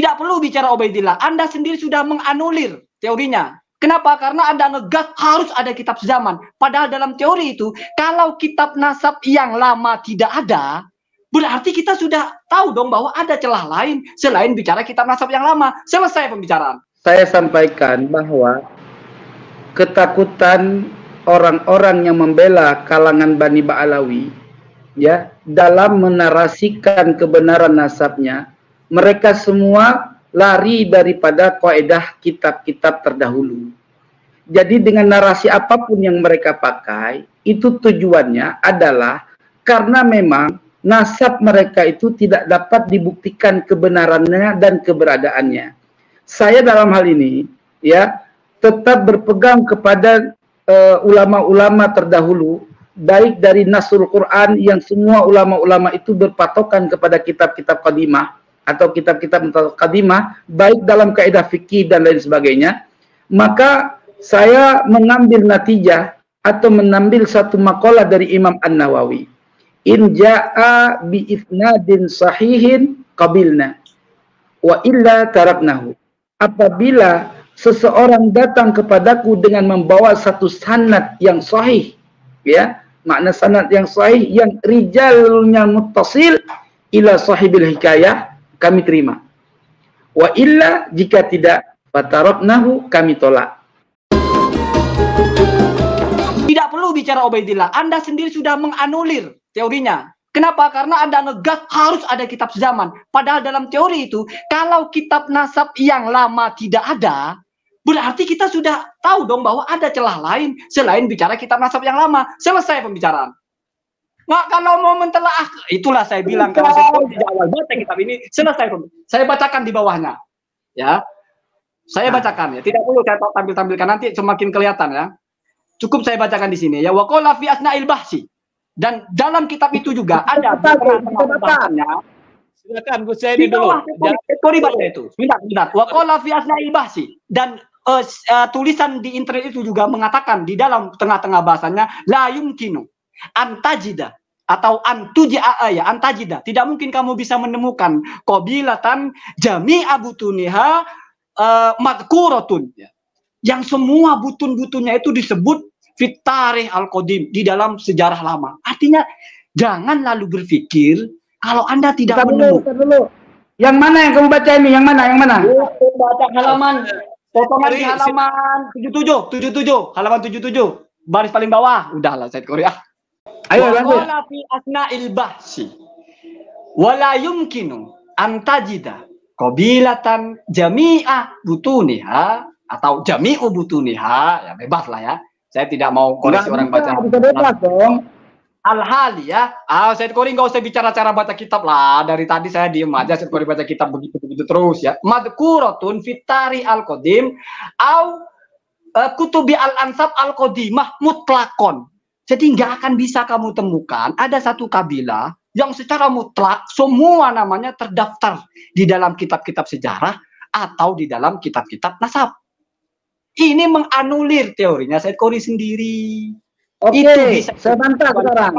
Tidak perlu bicara Ubaidillah. Anda sendiri sudah menganulir teorinya. Kenapa? Karena Anda ngegas harus ada kitab sezaman. Padahal dalam teori itu, kalau kitab nasab yang lama tidak ada, berarti kita sudah tahu dong bahwa ada celah lain selain bicara kitab nasab yang lama. Selesai pembicaraan. Saya sampaikan bahwa ketakutan orang-orang yang membela kalangan Bani Ba'alawi, ya, dalam menarasikan kebenaran nasabnya, mereka semua lari daripada kaidah kitab-kitab terdahulu. Jadi dengan narasi apapun yang mereka pakai, itu tujuannya adalah karena memang nasab mereka itu tidak dapat dibuktikan kebenarannya dan keberadaannya. Saya dalam hal ini, ya, tetap berpegang kepada ulama-ulama terdahulu, baik dari Nasul Quran yang semua ulama-ulama itu berpatokan kepada kitab-kitab qadimah atau kitab-kitab qadimah, baik dalam kaidah fikih dan lain sebagainya. Maka saya mengambil natijah atau mengambil satu makalah dari Imam An-Nawawi. In ja'a bi isnadin sahihin qabilna wa illa taraknahu. Apabila seseorang datang kepadaku dengan membawa satu sanad yang sahih, ya, makna sanad yang sahih yang rijalnya muttasil ila sahibil hikayah, kami terima. Wa illa, jika tidak, fataraknahu, kami tolak. Tidak perlu bicara Ubaidillah. Anda sendiri sudah menganulir teorinya. Kenapa? Karena Anda ngegas harus ada kitab sezaman. Padahal dalam teori itu, kalau kitab nasab yang lama tidak ada, berarti kita sudah tahu dong bahwa ada celah lain selain bicara kitab nasab yang lama. Selesai pembicaraan. Nggak, kalau mau mentelaah, itulah saya bilang kalau saya di awal baca kitab ini, selesai. Saya bacakan di bawahnya. Ya. Saya bacakan ya. Tidak perlu saya tampil-tampilkan, nanti semakin kelihatan ya. Cukup saya bacakan di sini ya. Wa qala fi asna'il bahsi. Dan dalam kitab itu juga ada bahasannya. Silakan Gus Zaini dulu. Sorry baca itu. Sebentar. Wa qala fi asna'il bahsi. Dan tulisan di internet itu juga mengatakan di dalam tengah-tengah bahasanya la yumkinu antajida atau antajida, tidak mungkin kamu bisa menemukan qabilatan jami'a butuniha madkuratun, yang semua butun-butunnya itu disebut fit tarikh al-qadim, di dalam sejarah lama. Artinya jangan lalu berpikir kalau Anda tidak menemukan. Yang mana yang kamu baca ini? Yang mana? Baca halaman potongan di halaman 77, halaman 77, baris paling bawah. Udahlah saya Korea. Ayo lanjut. Wala fi asna'il bahsi wala yumkinu antajida qabilatan jami'a butuniha atau jami'u butuniha, ya bebas lah ya. Saya tidak mau koreksi orang baca. Bebas dong. Al-hali ya. Saya Kori nggak usah bicara cara baca kitab lah. Dari tadi saya diem aja. Saya Kori baca kitab begitu terus ya. Madkuratun fitari al-qadim au kutubi al-ansab al-qadimah mutlakon. Jadi nggak akan bisa kamu temukan ada satu kabilah yang secara mutlak semua namanya terdaftar di dalam kitab-kitab sejarah atau di dalam kitab-kitab nasab. Ini menganulir teorinya Said Kori sendiri. Oke, itu bisa saya bantah sekarang.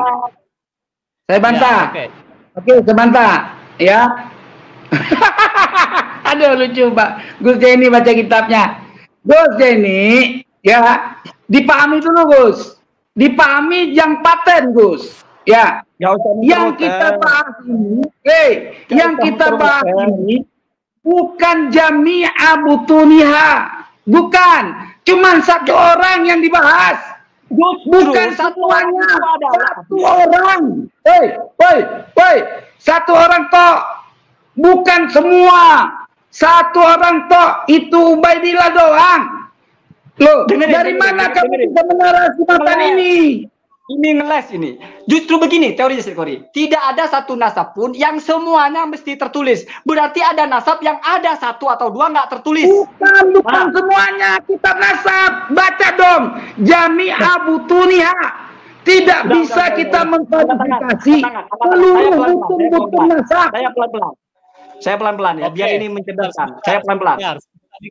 Saya bantah. Ya, oke, saya bantah. Ya. Aduh lucu Pak. Gus Zaini baca kitabnya. Gus Zaini, ya, dipahami dulu Gus. Dipahami yang paten Gus. Ya. Yang kita bahas ini, yang kita bahas ini bukan jami'a butuniha. Bukan, cuman satu orang yang dibahas. Bukan semuanya, satu orang. Satu orang toh, bukan semua. Satu orang toh, itu Ubaidillah doang. Loh, dari mana kamu bisa menarasikan ini? Ini ngeles ini. Justru begini teorinya Said Kori. Tidak ada satu nasab pun yang semuanya mesti tertulis. Berarti ada nasab yang ada satu atau dua nggak tertulis. Bukan semuanya kitab nasab. Baca dong. Jami'a butuniha. Tidak bisa kita mengklasifikasi seluruh butun-butun nasab. Saya pelan-pelan ya. Biar ini mencerdaskan. Saya pelan-pelan.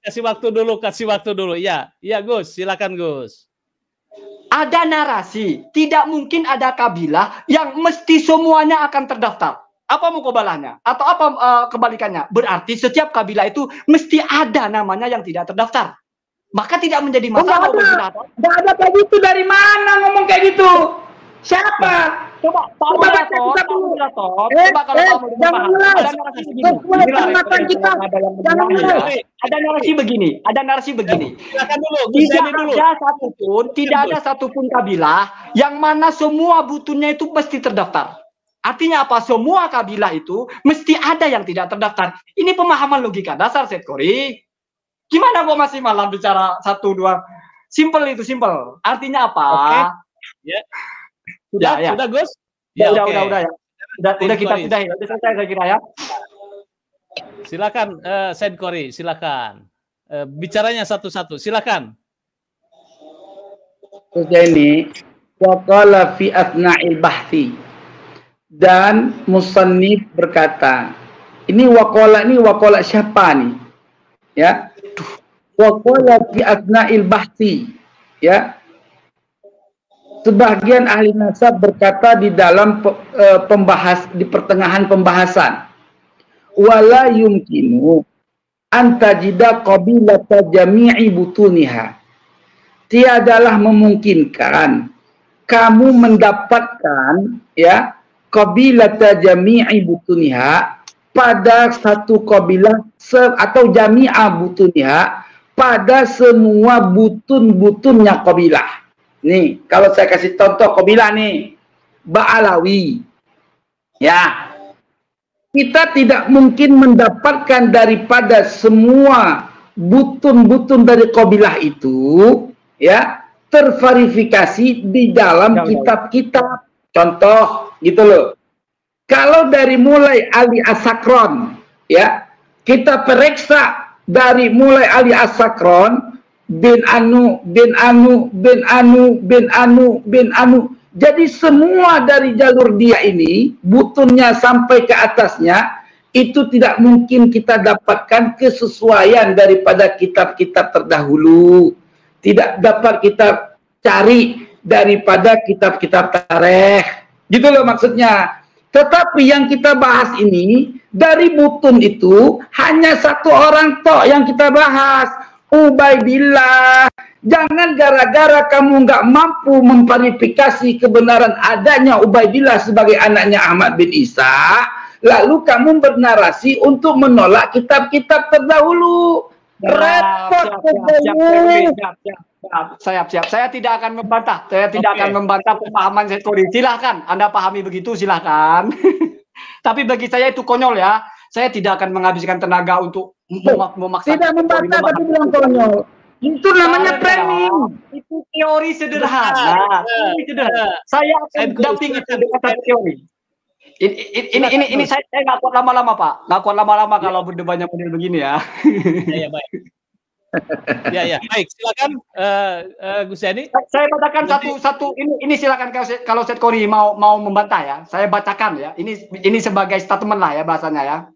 Kasih waktu dulu. Ya, Gus, silakan Gus. Ada narasi, tidak mungkin ada kabilah yang mesti semuanya akan terdaftar. Apa mukobalahnya? Atau apa kebalikannya? Berarti setiap kabilah itu mesti ada namanya yang tidak terdaftar. Maka tidak menjadi masalah. Nggak ada kayak gitu. Dari mana ngomong kayak gitu? Siapa? Coba Pak Moderator, coba kalau Pak Moderator, ada narasi begini, Silakan dulu, tidak ada satupun kabilah yang mana semua butuhnya itu mesti terdaftar. Artinya apa? Semua kabilah itu mesti ada yang tidak terdaftar. Ini pemahaman logika dasar, Syed Koree. Gimana kok masih malah bicara 1, 2? Simple itu, simple. Artinya apa? Ya. Sudah Gus? Ya, udah ya. Udah kita sudahi. Udah selesai saya kira ya. Silakan Syed Koree, silakan. Bicaranya satu-satu, silakan. Ini waqala fi athna'il bahthi. Dan musannif berkata, ini waqala siapa nih? Ya. Waqala fi athna'il bahthi. Ya. Sebagian ahli nasab berkata di dalam di pertengahan pembahasan, wala yumkinu antajida qabilata jami'i butuniha. Tiadalah memungkinkan kamu mendapatkan ya qabilata jami'i butuniha pada satu qabilah atau jami'a butuniha pada semua butun-butunnya qabilah. Nih, kalau saya kasih contoh kabilah nih, Ba'alawi. Ya. Kita tidak mungkin mendapatkan daripada semua butun-butun dari kabilah itu, ya, terverifikasi di dalam kitab-kitab. Contoh, gitu loh. Kalau dari mulai Ali As-Sakron, ya, kita periksa dari mulai Ali As-Sakron, bin Anu. Jadi semua dari jalur dia ini, butunnya sampai ke atasnya, itu tidak mungkin kita dapatkan kesesuaian daripada kitab-kitab terdahulu. Tidak dapat kita cari daripada kitab-kitab tarikh. Gitu loh maksudnya. Tetapi yang kita bahas ini, dari butun itu, hanya satu orang tok yang kita bahas. Ubaidillah. Jangan gara-gara kamu nggak mampu memverifikasi kebenaran adanya Ubaidillah sebagai anaknya Ahmad bin Isa, lalu kamu bernarasi untuk menolak kitab-kitab terdahulu. Repot. Siap. Saya tidak akan membantah. Saya tidak akan membantah pemahaman Syed Koree. Silahkan. Anda pahami begitu, silahkan. Tapi bagi saya itu konyol ya. Saya tidak akan menghabiskan tenaga untuk memaksa. Tidak membantah tapi bilang konyol. Itu namanya framing. Itu teori sederhana. Saya akan dampingi dengan satu teori. Ini saya nggak kuat lama-lama Pak. Nggak kuat lama-lama kalau berdebatnya model begini ya. Ya baik. Ya baik. Silakan Gus Yani. Saya bacakan satu. Ini silakan kalau Syed Koree mau membantah ya. Saya bacakan ya. Ini sebagai statement lah ya bahasanya ya.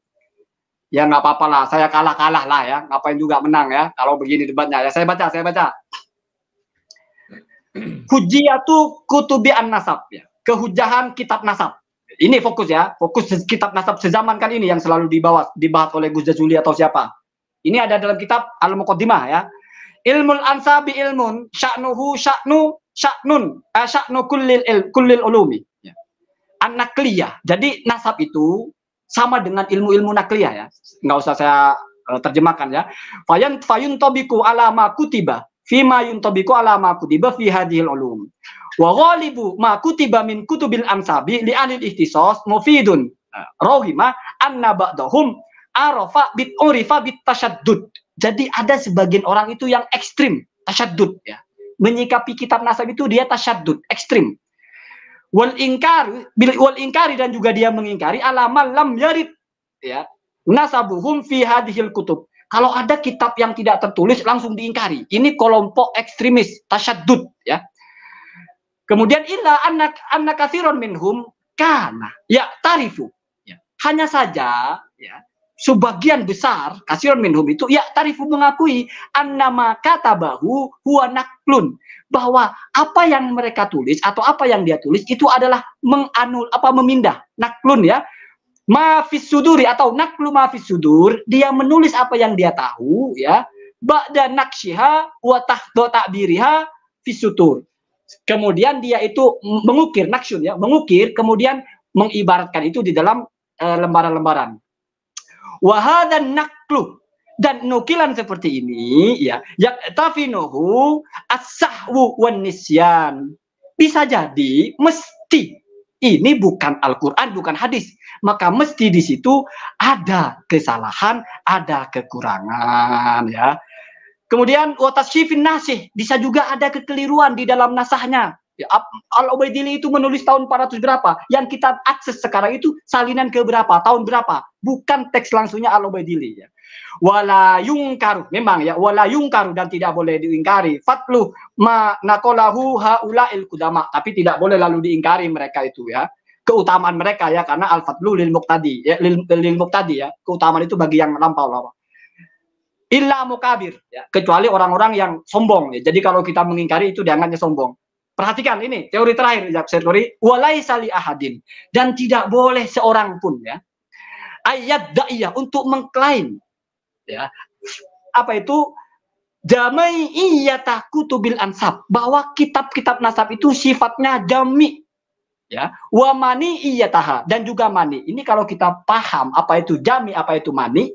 Ya nggak apa-apa lah, saya kalah lah ya, ngapain juga menang ya, kalau begini debatnya ya. Saya baca. Hujiyatu kutubi an-nasab ya, kehujahan kitab nasab. Ini fokus ya, fokus kitab nasab sezaman kan ini yang selalu dibahas oleh Gus Jazuli atau siapa. Ini ada dalam kitab Al-Muqaddimah ya. Ilmul ansabi ilmun sya'nuhu sya'nu kullil ulumi ya. An-nakliyah. Jadi nasab itu sama dengan ilmu-ilmu nakliyah ya. Nggak usah saya terjemahkan ya. Fayun tobiku alama kutiba fima yuntobiku alama kutiba fi hadhil ulum. Wa ghalibu ma kutiba min kutubil ansabi li anil ihtisos mufidun. Rohima anna ba'dahum arafa urifa bit tasyaddud. Jadi ada sebagian orang itu yang ekstrim, tasyaddud ya. Menyikapi kitab nasab itu dia tasyaddud, ekstrim. Wal ingkari dan juga dia mengingkari alamal lam yarid ya nasabuhum fi hadhil kutub. Kalau ada kitab yang tidak tertulis langsung diingkari. Ini kelompok ekstremis tasyaddud ya. Kemudian illa anna katsiran minhum kana ya tarifu ya. Hanya saja ya sebagian besar katsiran minhum itu ya tarifu mengakui annama katabahu huwa naklun, bahwa apa yang mereka tulis atau apa yang dia tulis itu adalah memindah, naklun ya. mafis suduri atau naklu mafis sudur, dia menulis apa yang dia tahu ya, ba'da nakshiha wa tahdo ta'biriha fis sutur. Kemudian dia itu mengukir, naksyun ya, mengukir, kemudian mengibaratkan itu di dalam lembaran-lembaran. Wa hadan naklu, dan nukilan seperti ini ya, yaktafinuhu as-sahwu wan nisyan. Bisa jadi mesti ini bukan Al-Qur'an, bukan hadis. Maka mesti di situ ada kesalahan, ada kekurangan ya. Kemudian watasyifin nasih, bisa juga ada kekeliruan di dalam nasahnya. Ya, Al-Ubaidili itu menulis tahun 400 berapa? Yang kita akses sekarang itu salinan ke berapa? Tahun berapa? Bukan teks langsungnya Al-Ubaidili ya. Wala yungkaru, memang ya, wala yungkaru, dan tidak boleh diingkari. Fatlu ma naqalahu haula'il qudama, tapi tidak boleh lalu diingkari mereka itu ya. Keutamaan mereka ya, karena al-fadlu lil muqtadi ya, lil muqtadi ya. Keutamaan itu bagi yang lampau. Illa mukabir ya, kecuali orang-orang yang sombong ya. Jadi kalau kita mengingkari itu dianggapnya sombong. Perhatikan ini teori terakhir ya, teori walaisa li ahadin, dan tidak boleh seorang pun ya ayat da'iyah untuk mengklaim ya, apa itu jamaiyatah kutubil ansab, bahwa kitab-kitab nasab itu sifatnya jami ya, wa mani iyataha, dan juga mani. Ini kalau kita paham apa itu jami, apa itu mani.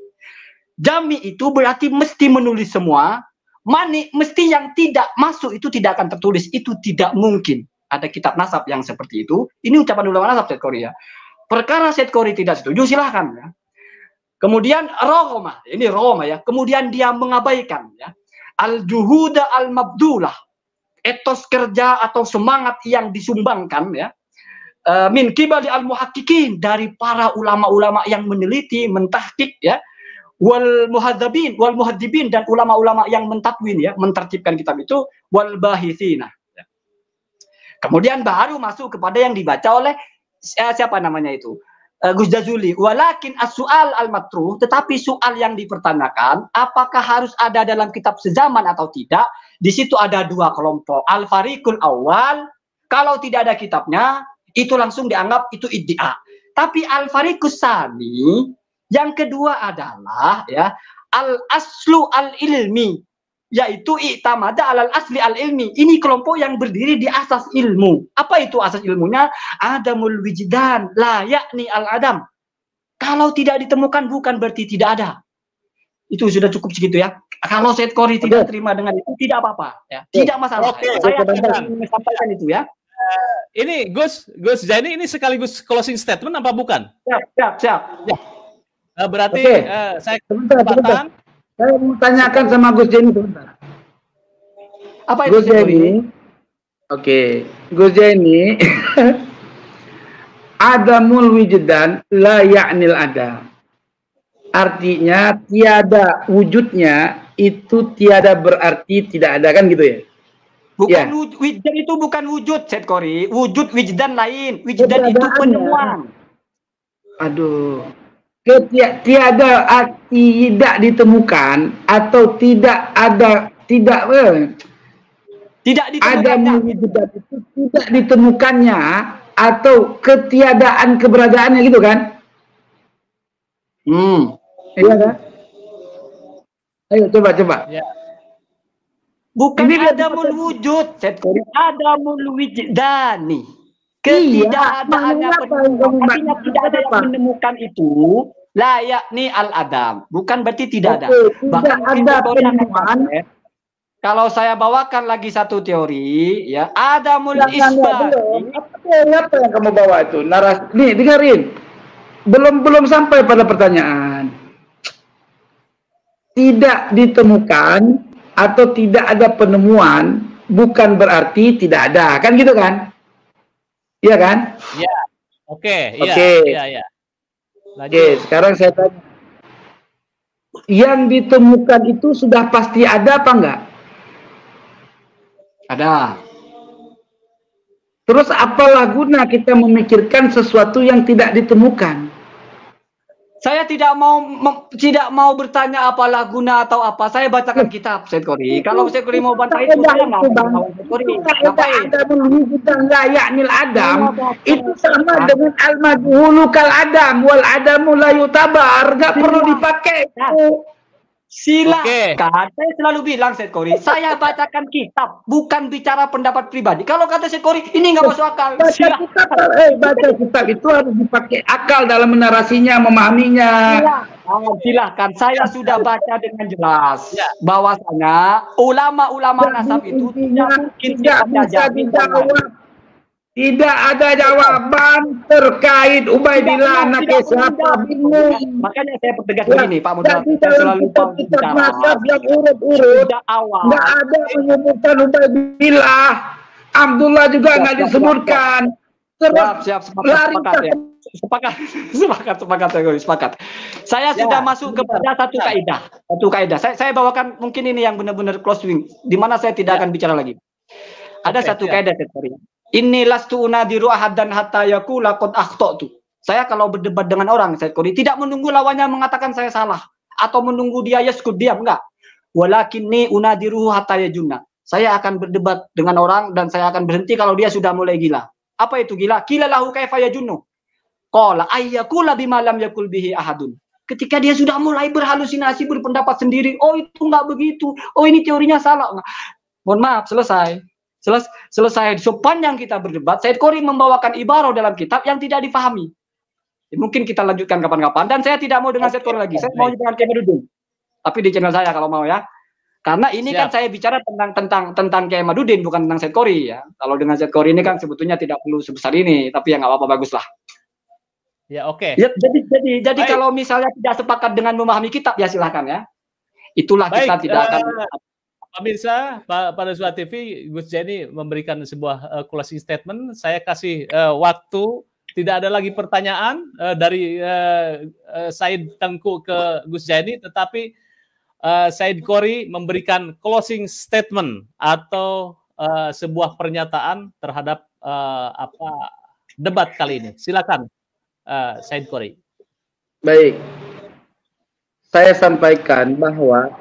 Jami itu berarti mesti menulis semua, mani mesti yang tidak masuk itu tidak akan tertulis, itu tidak mungkin. Ada kitab nasab yang seperti itu. Ini ucapan ulama nasab Syed Qori ya. Perkara Syed Qori tidak setuju, silahkan ya. Kemudian rohomah, ini rohomah ya. Kemudian dia mengabaikan ya al-juhuda al-mabdulah, etos kerja atau semangat yang disumbangkan ya, min kibali al-muhaqqiqin, dari para ulama-ulama yang meneliti, mentahqiq ya, wal muhadzabin wal muhadzibin, dan ulama-ulama yang mentadwin ya, mentertibkan kitab itu, wal bahithina ya. Kemudian baru masuk kepada yang dibaca oleh siapa namanya itu, Gus Jazuli. Walakin as-su'al al-matruh, tetapi soal yang dipertanyakan apakah harus ada dalam kitab sezaman atau tidak. Di situ ada dua kelompok. Al-fariqul awal, kalau tidak ada kitabnya itu langsung dianggap itu iddia. Tapi al-fariqus tsani, yang kedua adalah ya al-aslu al-ilmi, yaitu i'tamada alal asli al-ilmi. Ini kelompok yang berdiri di asas ilmu. Apa itu asas ilmunya? Adamul wijdan la yakni al-adam. Kalau tidak ditemukan bukan berarti tidak ada. Itu sudah cukup segitu ya. Kalau Syed Qori tidak terima dengan itu tidak apa-apa ya. Tidak masalah. Saya ingin menyampaikan itu ya. Ini Gus Zaini, ini sekaligus closing statement apa bukan? Siap. Ya. Berarti saya sebentar. Saya mau tanyakan sama Gus Zaini sebentar. Apa itu Gus Zaini? Oke, Gus Zaini. Adamul wijdan la ya'nil adam. Artinya tiada wujudnya itu tiada berarti tidak ada, kan gitu ya? Bukan ya. Wijdan itu bukan wujud, Syed Qori. Wujud wijdan lain. Wijdan itu penemuan. Aduh. Tiada tidak ditemukan atau tidak ada, tidak ditemukannya. Ada itu tidak ditemukannya atau ketiadaan keberadaannya, gitu kan? Iya kan? Ayo coba. Ya. Bukan ini adamul wujud, Syed Qori. Adamul wijdani. Ketidakadaannya penemukan. Artinya tidak ada yang menemukan itu. Layakni al-adam. Bukan berarti tidak ada. Bahkan ada penemuan. Kalau saya bawakan lagi satu teori, ya, adamul isbati. Apa yang kamu bawa itu? Narasi. Nih, dengerin. Belum sampai pada pertanyaan. Tidak ditemukan atau tidak ada penemuan bukan berarti tidak ada, kan gitu kan? Iya kan? Iya. Oke. Iya. Oke, sekarang saya tanya. Yang ditemukan itu sudah pasti ada apa enggak? Ada. Terus apalah guna kita memikirkan sesuatu yang tidak ditemukan? Saya tidak mau bertanya apalah guna atau apa. Saya bacakan kitab, Said Qori. Kalau Said Qori mau bantah itu, saya nggak mau Said Qori. Ngapain? Adam itu sama dengan al-majhulu kal adam wal adamu la yutabar, nggak perlu dipakai. Silakan. Saya selalu bilang, Said Qori, saya bacakan kitab, bukan bicara pendapat pribadi. Kalau kata Said Qori, ini nggak masuk akal. Baca kitab itu harus dipakai akal dalam menarasinya, memahaminya. Silakan. Saya sudah baca dengan jelas bahwasanya ulama-ulama nasab itu tidak bisa dijawab. Tidak ada jawaban terkait Ubaidillah anak siapa bingung. Makanya saya pertegas begini, Pak Moderator. Saya selalu bicara yang urut-urut. Nggak ada menyebutkan Ubaidillah. Abdullah juga nggak disebutkan. Sepakat. Saya sudah masuk kepada satu kaidah. Saya bawakan mungkin ini yang benar-benar close wing, di mana saya tidak akan bicara lagi. Ada satu kaidah, ini lastu unadiru ahadan hatta yaqula qad akhtatu. Saya kalau berdebat dengan orang, Said Qori, tidak menunggu lawannya mengatakan saya salah atau menunggu dia yaskut diam, enggak. Walakinni unadiruhu hatta yajunna. Saya akan berdebat dengan orang dan saya akan berhenti kalau dia sudah mulai gila. Apa itu gila? Qila lahu kaifa yajunnu. Qala ayyakula bima lam yakul bihi ahadun. Ketika dia sudah mulai berhalusinasi, berpendapat sendiri, oh itu enggak begitu. Oh ini teorinya salah. Mohon maaf, selesai. Sepanjang kita berdebat, Said Qori membawakan ibarah dalam kitab yang tidak difahami. Mungkin kita lanjutkan kapan-kapan. Dan saya tidak mau dengan Said Qori lagi. Saya mau dengan Kiai. Tapi di channel saya kalau mau ya. Karena ini kan saya bicara tentang Kiai Madudin, bukan tentang Said Qori ya. Kalau dengan Said Qori ini kan sebetulnya tidak perlu sebesar ini. Tapi ya nggak apa-apa, bagus lah. Ya oke. Ya, jadi kalau misalnya tidak sepakat dengan memahami kitab ya silahkan ya. Itulah kita tidak akan. Pemirsa, pada Suara TV, Gus Zaini memberikan sebuah closing statement. Saya kasih waktu, tidak ada lagi pertanyaan dari Said Tengku ke Gus Zaini, tetapi Said Qori memberikan closing statement atau sebuah pernyataan terhadap debat kali ini. Silakan, Said Qori. Baik, saya sampaikan bahwa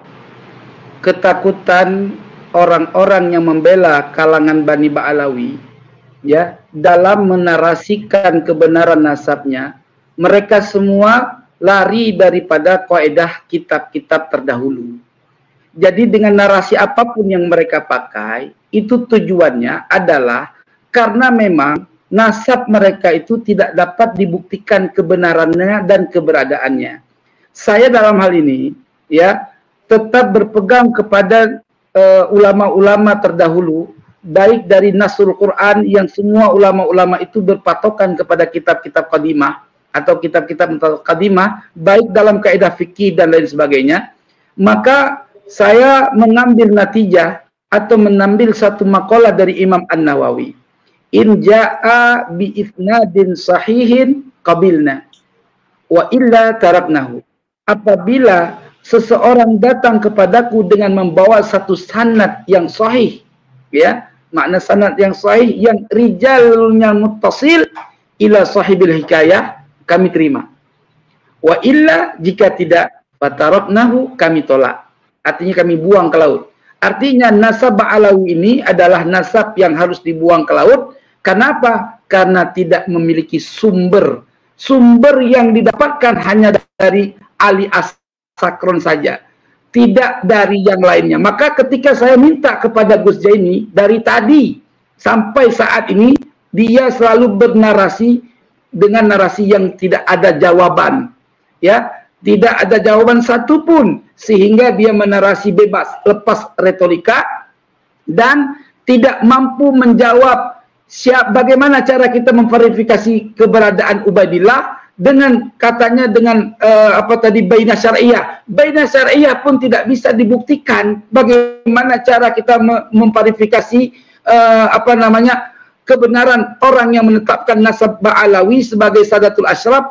ketakutan orang-orang yang membela kalangan Bani Ba'alawi ya dalam menarasikan kebenaran nasabnya, mereka semua lari daripada kaidah kitab-kitab terdahulu. Jadi dengan narasi apapun yang mereka pakai, itu tujuannya adalah karena memang nasab mereka itu tidak dapat dibuktikan kebenarannya dan keberadaannya. Saya dalam hal ini ya tetap berpegang kepada ulama-ulama terdahulu, baik dari Nasul Quran yang semua ulama-ulama itu berpatokan kepada kitab-kitab qadimah atau kitab-kitab qadimah, baik dalam kaidah fikih dan lain sebagainya. Maka saya mengambil natijah atau mengambil satu makalah dari Imam An-Nawawi. In ja'a bi isnadin sahihin qabilna wa illa taraknahu. Apabila seseorang datang kepadaku dengan membawa satu sanad yang sahih, ya, makna sanad yang sahih yang rijalnya muttasil ila sahibil hikayah, kami terima. Wa illa, jika tidak, fataraknahu, kami tolak. Artinya kami buang ke laut. Artinya nasab Ba'alawi ini adalah nasab yang harus dibuang ke laut. Kenapa? Karena tidak memiliki sumber. Sumber yang didapatkan hanya dari Ali Sakron saja, tidak dari yang lainnya. Maka ketika saya minta kepada Gus Zaini dari tadi sampai saat ini, dia selalu bernarasi dengan narasi yang tidak ada jawaban, ya, tidak ada jawaban satupun, sehingga dia menarasi bebas, lepas retorika, dan tidak mampu menjawab bagaimana cara kita memverifikasi keberadaan Ubaidillah. Dengan katanya dengan bainah syar'iyah. Bainah syar'iyah pun tidak bisa dibuktikan. Bagaimana cara kita memverifikasi kebenaran orang yang menetapkan nasab Ba'alawi sebagai Sadatul Ashraf,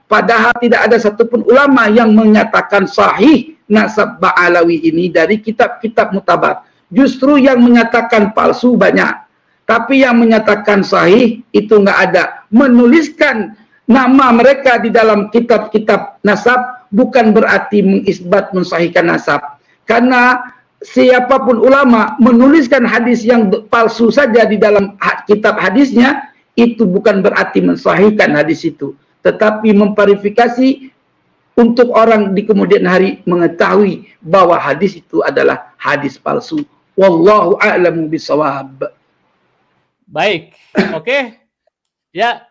padahal tidak ada satupun ulama yang menyatakan sahih nasab Ba'alawi ini dari kitab-kitab mutabar. Justru yang menyatakan palsu banyak, tapi yang menyatakan sahih itu nggak ada. Menuliskan nama mereka di dalam kitab-kitab nasab bukan berarti mengisbat mensahihkan nasab. Karena siapapun ulama menuliskan hadis yang palsu saja di dalam kitab hadisnya, itu bukan berarti mensahihkan hadis itu, tetapi memverifikasi untuk orang di kemudian hari mengetahui bahwa hadis itu adalah hadis palsu. Wallahu a'lamu bishawab. Baik, oke. Ya,